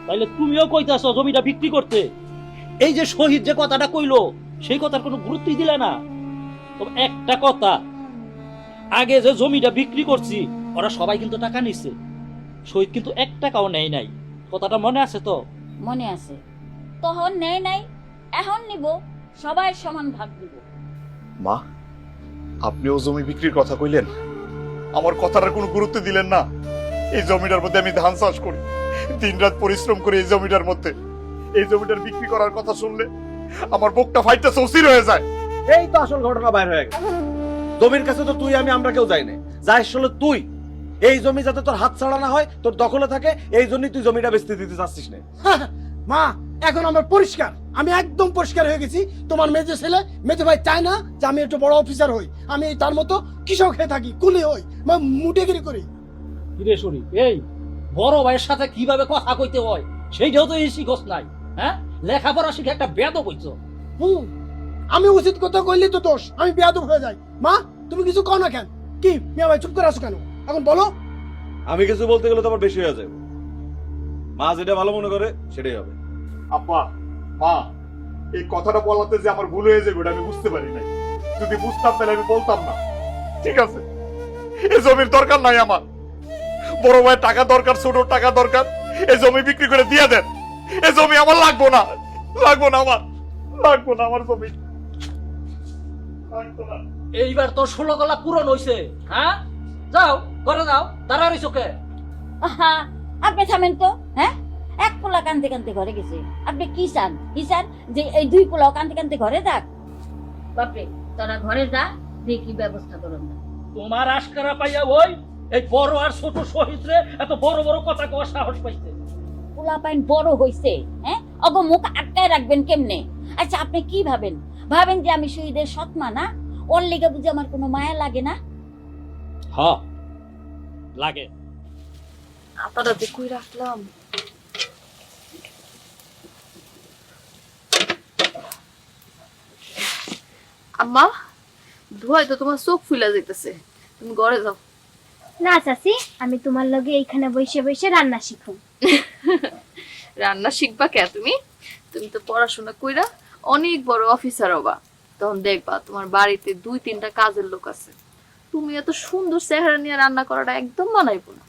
তাইলে তুমিও কইতাছো জমিটা বিক্রি করতে। এই যে শহীদ যে কথাটা কইলো সেই কথার কোনো গুরুত্বই দিলে না। তবে একটা কথা, আগে যে জমিটা বিক্রি করছি ওরা সবাই কিন্তু টাকা নিচ্ছে, শহীদ কিন্তু 1 টাকাও নেয় নাই। কথাটা মনে আছে তো? মনে আছে। তখন নেই নাই, এখন নিব, সবাই সমান ভাগ দিব। মা, আপনিও জমি বিক্রির কথা কইলেন, আমার কথাটার কোনো গুরুত্ব দিলেন না। এই জমিটার মধ্যে আমি ধান চাষ করি, দিনরাত পরিশ্রম করি এই জমিটার মধ্যে। এই জমিটার বিক্রি করার কথা শুনলে আমার বুকটা ফাইটটা চৌচির হয়ে যায়। এই তো আসল ঘটনা বাইর হয়ে গেল। জমির কাছে তো তুই আমরা কেউ যাই না, যাই আসলে তুই। এই জমি যাতে তোর হাত ছাড়া না হয়, তোর দখলে থাকে, এই জন্যই তুই জমিটা বেচতে দিতে চাচ্ছিস না। মা, এখন আমার পরিষ্কার, আমি একদম পরিষ্কার হয়ে গেছি। তোমার মেজে ছেলে মেজে ভাই চায় না যে আমি একটু বড় অফিসার হই, আমি তার মতো কৃষক হয়ে থাকি, কুলি হই, মুটেগিরি করি। কিরে শরীফ, এই বড় ভাইয়ের সাথে কিভাবে কথা কইতে হয় সেইটাও তো এই শিখস নাই। হ্যাঁ, লেখাপড়া শিখে একটা বেয়াদব হইছো। আমি উচিত কথা কইলি তো দোষ, আমি বেয়াদব হয়ে যাই। মা, তুমি কিছু কও না কেন? কি মিয়া ভাই চুপ করে আছো কেন? এখন বলো। আমি কিছু বলতে গেলে তো আবার বেশি হয়ে যাবে। মা যেটা ভালো মনে করে সেটাই হবে। আব্বা, মা, এই কথাটা বলাতে যে আমার ভুল হয়ে যাবে ওটা আমি বুঝতে পারি নাই। যদি বুঝতাম তাহলে আমি বলতাম না। ঠিক আছে, এই জমির দরকার নাই আমার। বড় ভাই টাকা দরকার, ছোট টাকা দরকার, এই জমি বিক্রি করে দিয়ে দেন। এই জমি আমার লাগবো না, লাগবো না আমার, লাগবো না আমার জমি, লাগবো না। এইবার তোর 16 গলা পূরণ হইছে। হ্যাঁ, যাও ঘরে যাও, দাঁড়া রইছো কে? আহা, আপনি থামেন তো। হ্যাঁ, এক পোলা কানতে কানতে ঘরে গেছে, আপনি কি চান? যে এই 2 পোলাও কানতে কানতে ঘরে যাক? বাপরে, তোরা ঘরে যা, দেখি ব্যবস্থা করুন না। তোমার আশকারা পাইয়া ওই এই বড় আর ছোট শহীদরে এত বড় বড় কথা কওয়ার সাহস পাইছে। পোলা পাইন বড় হইছে, হ্যাঁ, অগো মুখ আটকায় রাখবেন কেমনে? আচ্ছা, আপনি কি ভাবেন? ভাবেন যে আমি শহীদের সৎমা না? ওর লেগে বুঝে আমার কোনো মায়া লাগে না? হ্যাঁ লাগে। আপনারা যে কই রাখলাম, আম্মা ধোয়ায় তো তোমার চোখ ফুলা যাইতেছে, তুমি ঘরে যাও। না চাচি, আমি তোমার লগে এইখানে বসে বসে রান্না শিখুম। রান্না শিখবা কে তুমি? তুমি তো পড়াশোনা কইরা অনেক বড় অফিসার হবা, তখন দেখবা তোমার বাড়িতে 2-3টা কাজের লোক আছে। তুমি এত সুন্দর চেহারা নিয়ে রান্না করাটা একদম মানাইবো না।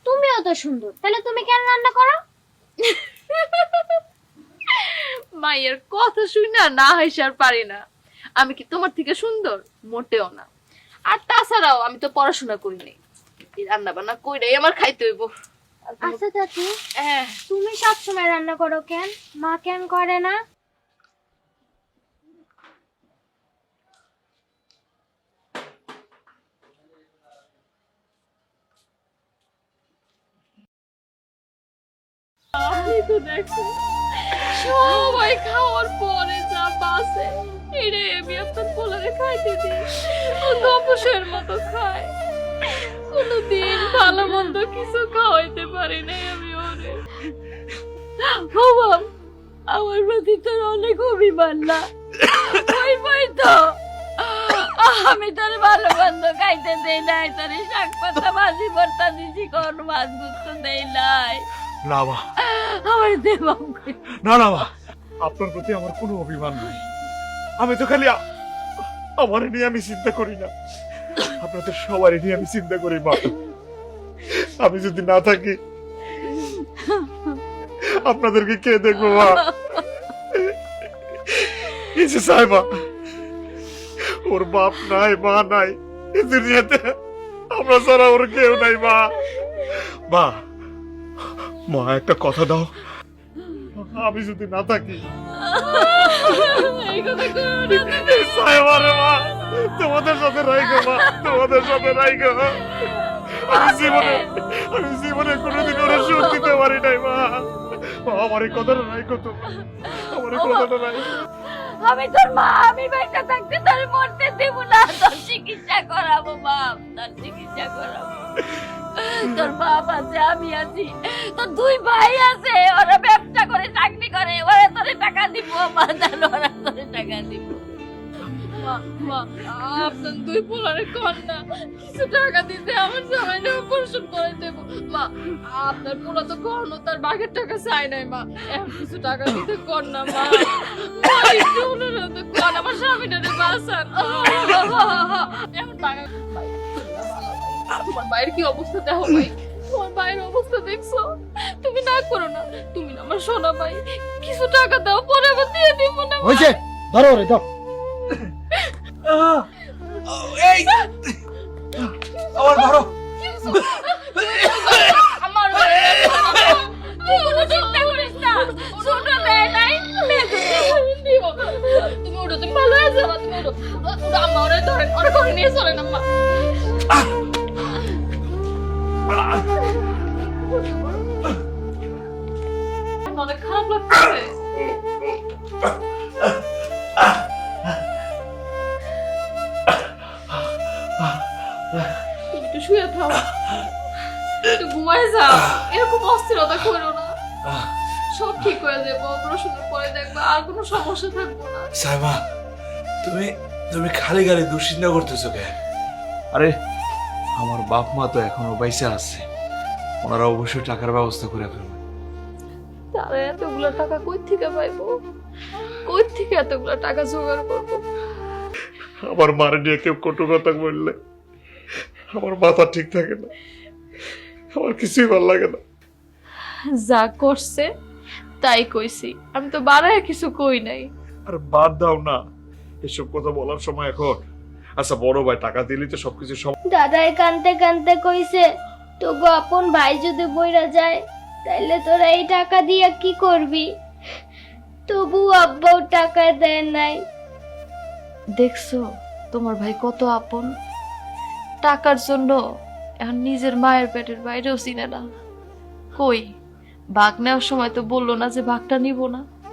তুমিও তো সুন্দর, তাহলে তুমি কেন রান্না করো? মায়ের কথা শুনে না হাসি পারি না। আমি কি তোমার থেকে সুন্দর? মোটেও না। আর তাছাড়াও আমি তো পড়াশোনা করি নাই, রান্না বান্না কইরাই আমার খাইতে হইব। আচ্ছা চাচি, হ্যাঁ, তুমি সবসময় রান্না করো কেন? মা কেন করে না? আপনি তো দেখো সবাই খাওয়ার পরে যা বাসে এরে আমি আপনার পোলারে খাইতে দিই, ও তো অপসরের মতো খায়। কোনোদিন ভালো মন্দ কিছু খাওয়াইতে পারি নাই আমি ওরে। ও বাবা, আমার প্রতি তোর অনেক অভিমান না? ওই বই তো আমি তোর ভালো মন্দ খাইতে দেই নাই, তোর শাক পাতা ভাজি ভর্তা দিছি, কোন মাছ গুস্ত দেই নাই। না মা, আমার দেব না না মা, আপনার প্রতি আমার কোনো অভিমান নাই। আমি তো খালি আমার নিয়ে আমি চিন্তা করি না, আপনাদের সবারই নিয়ে আমি চিন্তা করি মা। আমি যদি না থাকি আপনাদেরকে কে দেখবো মা? কিছু চাই মা, ওর বাপ নাই, মা নাই, এই দুনিয়াতে আমরা ছাড়া ওর কেউ নাই মা। মা, মা একটা কথা দাও, আমি যদি না থাকি তোমাদের সাথে রাইগো মা, তোমাদের সাথে রাইগো। আমি জীবনে কোনোদিন ওরা সুখ দিতে পারি নাই মা। আমার এই কথাটা রাইগো, তো আমার এই কথাটা রাইগো। আমি তোর মা, আমি বাইটা থাকতে তোর মরতে দেব না। তোর চিকিৎসা করাবো বাপ, তোর চিকিৎসা করাবো। তোর বাপ আছে, আমি আছি, তোর 2 ভাই আছে, ওরা ব্যবসা করে চাকরি করে, ওরা তোরে টাকা দিব। মা জানো, ওরা তোরে টাকা দিব। মা মা আপনার দুই পোলারে কন্যা কিছু টাকা দিতে আমার জামাইটা অপারেশন করে দেবো। মা আপনার পোলা তো কখনো তার বাঘের টাকা চাই নাই মা, এখন কিছু টাকা দিতে কন্যা মা। মা একটু অনুরোধ কর আমার স্বামীটারে বাঁচান। এখন টাকা ভাই, তোমার ভাইয়ের কি অবস্থা দেখো ভাই, তোমার ভাইয়ের অবস্থা দেখছো? তুমি না করো না, তুমি না আমার সোনা ভাই, কিছু টাকা দাও পরে আবার দিয়ে দিব না। হয়েছে, ধরো রে ধর। এই আমার ধরো। আমার তুই কোনো চিন্তা করিস না, ছোট মেয়ে নাই, তুমি ওটা তুমি ভালো হয়ে যাবা, তুমি ওটা ওটা আম্মা ওরা ধরেন, ওরা করে নিয়ে চলেন আম্মা। অনেক খারাপ লাগছে। একটু শুয়ে থাও, একটু ঘুমায় যাও, এরকম অস্থিরতা করো না, সব ঠিক হয়ে যাবে। অপারেশনের পরে দেখবে আর কোনো সমস্যা থাকবো না। সাইমা, তুমি তুমি খালি গালি দুশ্চিন্তা করতেছো কেন? আরে আমার বাপ মা তো এখনো বাইসা আছে, ওনারা অবশ্যই টাকার ব্যবস্থা করে ফেলবে। তারা এতগুলো টাকা কই থেকে পাইবো, কই থেকে এতগুলো টাকা জোগাড় করবো? আমার মারে নিয়ে কেউ কটু কথা বললে আমার মাথা ঠিক থাকে না, আমার কিছুই ভালো লাগে না। যা করছে তাই কইছি, আমি তো বাড়ায় কিছু কই নাই। আর বাদ দাও না এসব কথা বলার সময় এখন। আচ্ছা বড় ভাই টাকা দিলি তো সবকিছু দাদাই কানতে কানতে কইছে তোগো আপন ভাই যদি বইরা যায় তাইলে তোরা এই টাকা দিয়া কি করবি? তবু আব্বাও টাকা দেয় নাই। দেখছো তোমার ভাই কত আপন, টাকার জন্য এখন নিজের মায়ের পেটের বাইরেও চিনে না। কই ভাগ নেওয়ার সময় তো বললো না যে ভাগটা নিব না।